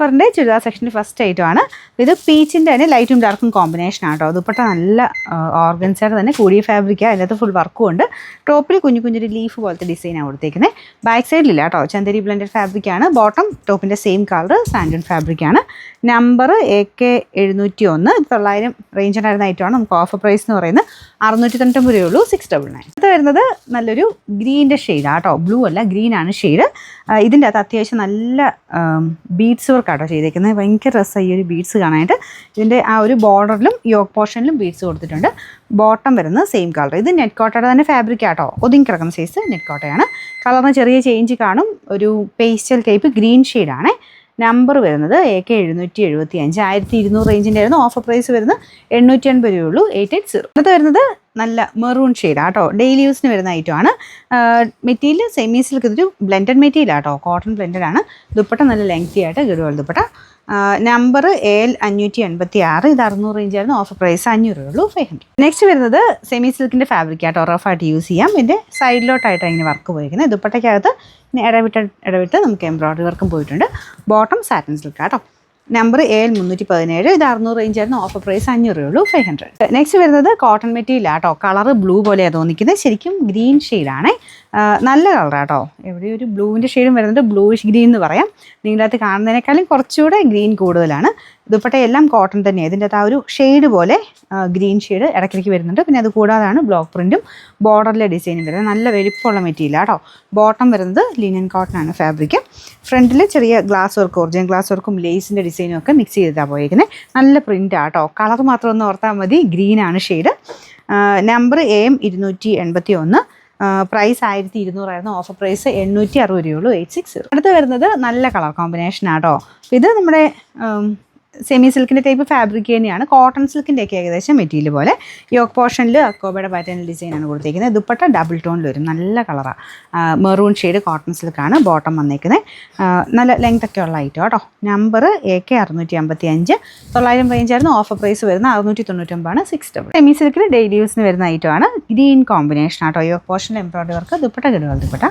ജാഫറിൻ്റെ churidar സെക്ഷൻ്റെ first ഐറ്റമാണ്. ഇത് പീച്ചിൻ്റെ തന്നെ ലൈറ്റും ഡാർക്കും കോമ്പിനേഷനാണ് കേട്ടോ. ദുപ്പട്ട നല്ല ഓർഗൻസയുടെ തന്നെ കൂടിയ ഫാബ്രിക്കാണ്. അതിനകത്ത് ഫുൾ വർക്കും ഉണ്ട്. ടോപ്പിൽ കുഞ്ഞൊരു ലീഫ് പോലത്തെ ഡിസൈനാണ് കൊടുത്തേക്കുന്നത്. ബാക്ക് സൈഡിലില്ല കേട്ടോ, ചന്ദേരി ബ്ലെൻഡഡ് ഫാബ്രിക്കാണ്. ബോട്ടം ടോപ്പിൻ്റെ സെയിം കളർ സാൻഡൺ ഫാബ്രിക്കാണ്. Number AK701. 900 റേഞ്ച് ഉണ്ടായിരുന്ന ഐറ്റമാണ്. നമുക്ക് ഓഫർ പ്രൈസ് എന്ന് പറയുന്നത് 690 രൂപയുള്ളൂ. 699. ഇത് വരുന്നത് നല്ലൊരു ഗ്രീൻ്റെ ഷെയ്ഡാണ് കേട്ടോ. ബ്ലൂ അല്ല, ഗ്രീൻ ആണ് ഷെയ്ഡ്. ഇതിൻ്റെ അകത്ത് അത്യാവശ്യം നല്ല ബീഡ്സ് വർക്കാട്ടോ ചെയ്തേക്കുന്നത്. ഭയങ്കര രസമായി ഈ ഒരു ബീഡ്സ് കാണാനായിട്ട്. ഇതിൻ്റെ ആ ഒരു ബോർഡറിലും യോക്ക് പോർഷനിലും ബീഡ്സ് കൊടുത്തിട്ടുണ്ട്. ബോട്ടം വരുന്നത് സെയിം കളർ. ഇത് നെറ്റ് കോട്ടയുടെ തന്നെ ഫാബ്രിക് ആട്ടോ. ഒതുങ്ങി കിടക്കുന്ന സൈസ് നെറ്റ് കോട്ടയാണ്. കളറിന് ചെറിയ ചേഞ്ച് കാണും. ഒരു പേസ്റ്റൽ ടൈപ്പ് ഗ്രീൻ ഷെയ്ഡാണ്. നമ്പർ വരുന്നത് AK775. 1200 റേഞ്ചിൻ്റെ ആയിരുന്നു. ഓഫർ പ്രൈസ് വരുന്നത് 880 രൂപയുള്ളൂ. 880. അടുത്ത് വരുന്നത് നല്ല മെറൂൺ ഷെയ്ഡാണ് കേട്ടോ. ഡെയിലി യൂസിന് വരുന്ന ഐറ്റമാണ്. Material semi silk. ഇതൊരു ബ്ലെൻഡഡ് മെറ്റീരിയൽ ആട്ടോ, കോട്ടൺ ബ്ലെൻഡഡ് ആണ്. ദുപ്പട്ട നല്ല ലെങ്തി ആയിട്ട് ഗഡുവൽ ദുപ്പട്ട. Number AL586. ഇത് 600 റേഞ്ചായിരുന്നു. ഓഫർ പ്രൈസ് 500 രൂപയുള്ളൂ. 500. നെക്സ്റ്റ് വരുന്നത് സെമി സിൽക്കിൻ്റെ ഫാബ്രിക് ആട്ടോ. റഫായിട്ട് യൂസ് ചെയ്യാം. ഇതിൻ്റെ സൈഡിലോട്ടായിട്ടാണ് ഇങ്ങനെ വർക്ക് പോയിരിക്കുന്നത്. ദുപ്പട്ടയ്ക്കകത്ത് ഇടവിട്ട് നമുക്ക് എംബ്രോയ്ഡറി വർക്കും പോയിട്ടുണ്ട്. ബോട്ടം സാറ്റിൻ സിൽക്ക് ആട്ടോ. Number AL317. ഇത് 600 റേഞ്ചായിരുന്നു. ഓഫർ പ്രൈസ് 500 രൂപയുള്ളൂ. 500. നെക്സ്റ്റ് വരുന്നത് കോട്ടൺ മെറ്റീരിയൽ ആട്ടോ. കളർ ബ്ലൂ പോലെയാണ് തോന്നിക്കുന്നത്. ശരിക്കും ഗ്രീൻ ഷെയ്ഡാണ്. നല്ല കളറാട്ടോ. എവിടെ ഒരു ബ്ലൂവിൻ്റെ ഷെയ്ഡും വരുന്നുണ്ട്. ബ്ലൂയിഷ് ഗ്രീൻ എന്ന് പറയാം. നിങ്ങളകത്ത് കാണുന്നതിനേക്കാളും കുറച്ചുകൂടെ ഗ്രീൻ കൂടുതലാണ്. ദുപ്പട്ടയെല്ലാം കോട്ടൺ തന്നെയാണ്. ഇതിൻ്റെ അകത്ത് ആ ഒരു ഷെയ്ഡ് പോലെ ഗ്രീൻ ഷെയ്ഡ് ഇടയ്ക്കിടയ്ക്ക് വരുന്നുണ്ട്. പിന്നെ അത് കൂടാതാണ് ബ്ലോക്ക് പ്രിൻറ്റും ബോർഡറിലെ ഡിസൈനും വരുന്നത്. നല്ല വലിപ്പമുള്ള മെറ്റീരിയൽ ആട്ടോ. ബോട്ടം വരുന്നത് ലിനൻ കോട്ടൺ ആണ് ഫാബ്രിക്. ഫ്രണ്ടിൽ ചെറിയ ഗ്ലാസ് വർക്ക്, ഒറിജിനൽ ഗ്ലാസ് വർക്കും ലേസിൻ്റെ ഡിസൈനും ഒക്കെ മിക്സ് ചെയ്തിട്ടാണ് പോയിരിക്കുന്നത്. നല്ല പ്രിൻ്റ് ആട്ടോ. കളർ മാത്രം ഒന്ന് ഓർത്താൽ മതി. ഗ്രീനാണ് ഷെയ്ഡ്. Number AM281. പ്രൈസ് 1200 ആയിരുന്നു. ഓഫർ പ്രൈസ് 860 രൂപയുള്ളൂ. 860. അടുത്ത് വരുന്നത് നല്ല കളർ കോമ്പിനേഷൻ ആട്ടോ. ഇത് നമ്മുടെ സെമി സിൽക്കിൻ്റെ ടൈപ്പ് ഫാബ്രിക് തന്നെയാണ്. കോട്ടൺ സിൽക്കിൻ്റെ ഒക്കെ ഏകദേശം മെറ്റീരിയൽ പോലെ. യോക്ക് പോർഷനിൽ അക്കോബയുടെ പാറ്റേൺ ഡിസൈനാണ് കൊടുത്തിരിക്കുന്നത്. ദുപ്പട്ട ഡബിൾ ടോണിൽ വരും. നല്ല കളറാണ്. മെറൂൺ ഷെയ്ഡ് കോട്ടൺ സിൽക്കാണ്. ബോട്ടം വന്നേക്കുന്നത്. നല്ല ലെങ്ത് ഒക്കെ ഉള്ള ഐറ്റം കേട്ടോ. Number AK655. 900 റേഞ്ചായിരുന്നു. ഓഫർ പ്രൈസ് വരുന്ന 699. 600. സെമി സിൽക്കിൽ ഡെയിലി യൂസിന് വരുന്ന ഐറ്റമാണ്. ഗ്രീൻ കോമ്പിനേഷൻ ആട്ടോ. യോക്ക് പോർഷനിൽ എംബ്രോയ്ഡറി വർക്ക്. ദുപ്പട്ട ഗഡുവൽ ദുപ്പട്ട.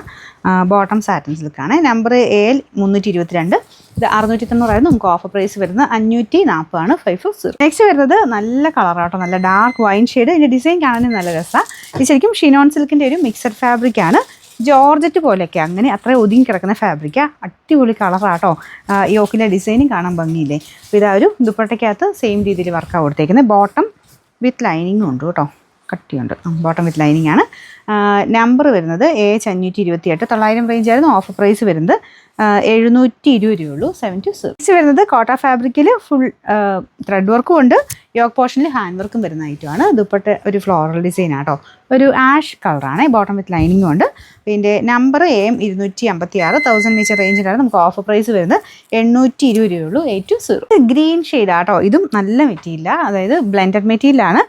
ബോട്ടം സാറ്റിൻ സിൽക്കാണ്. Number AL322. ഇത് 690 ആയിരുന്നു. നമുക്ക് ഓഫർ പ്രൈസ് വരുന്നത് 540 540. നെക്സ്റ്റ് വരുന്നത് നല്ല കളറാട്ടോ. നല്ല ഡാർക്ക് വൈൻ ഷെയ്ഡ്. ഇതിൻ്റെ ഡിസൈൻ കാണാനും നല്ല രസമാണ്. ഇത് ശരിക്കും ഷിനോൺ സിൽക്കിൻ്റെ ഒരു മിക്സഡ് ഫാബ്രിക്കാണ്. ജോർജറ്റ് പോലെയൊക്കെ അങ്ങനെ അത്ര ഒതുങ്ങി കിടക്കുന്ന ഫാബ്രിക്കാണ്. അടിപൊളി കളറാട്ടോ. യോക്കിൻ്റെ ഡിസൈനും കാണാൻ ഭംഗിയില്ലേ. അപ്പോൾ ഇതാ ഒരു ദുപ്പട്ടയ്ക്കകത്ത് സെയിം രീതിയിൽ വർക്കാണ് കൊടുത്തേക്കുന്നത്. ബോട്ടം വിത്ത് ലൈനിങ്ങും ഉണ്ട് കേട്ടോ. കട്ടിയുണ്ട്. ബോട്ടം വിത്ത് ലൈനിങ് ആണ്. നമ്പർ വരുന്നത് AH528. 900 റേഞ്ചായിരുന്നു. ഓഫർ പ്രൈസ് വരുന്നത് 720 രൂപയുള്ളൂ. 720. നെക്സ്റ്റ് വരുന്നത് കോട്ട ഫാബ്രിക്കിൽ ഫുൾ ത്രെഡ് വർക്കും ഉണ്ട്. യോക്ക് പോർഷനിൽ ഹാൻഡ് വർക്കും വരുന്ന ഐറ്റമാണ്. ദുപ്പട്ട ഒരു ഫ്ലോറൽ ഡിസൈൻ ആട്ടോ. ഒരു ആഷ് കളറാണ്. ബോട്ടം വിത്ത് ലൈനിങ്ങും ഉണ്ട്. പിന്നെ നമ്പർ AM256. 1000 മീറ്റർ റേഞ്ചിലാണ്. നമുക്ക് ഓഫർ പ്രൈസ് വരുന്നത് 820 രൂപയുള്ളൂ. 820. ഗ്രീൻ ഷെയ്ഡ് ആട്ടോ. ഇതും നല്ല മെറ്റീരിയല. അതായത് ബ്ലെൻഡഡ് മെറ്റീരിയലാണ്.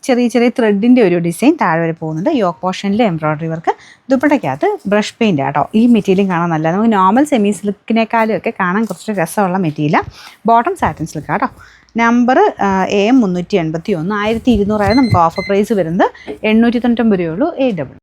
ചെറിയ ത്രെഡിൻ്റെ ഒരു ഡിസൈൻ താഴെ വരെ പോകുന്നുണ്ട്. യോക്ക് പോർഷനിൽ എംബ്രോയ്ഡറി വർക്ക്. ദുപ്പട്ടയ്ക്കകത്ത് ബ്രഷ് പെയിൻ്റ് ആട്ടോ. ഈ മെറ്റീരിയലും കാണാൻ നല്ല. നമുക്ക് നോർമൽ സെമി സിൽക്കിനേക്കാളും ഒക്കെ കാണാൻ കുറച്ച് രസമുള്ള മെറ്റീരിയലാണ്. ബോട്ടം സാറ്റിൻ സിൽക്ക് ആട്ടോ. Number AM381. 1200 ആയിരുന്നു. നമുക്ക് ഓഫർ പ്രൈസ് വരുന്നത് 890 രൂപയുള്ളൂ. 800.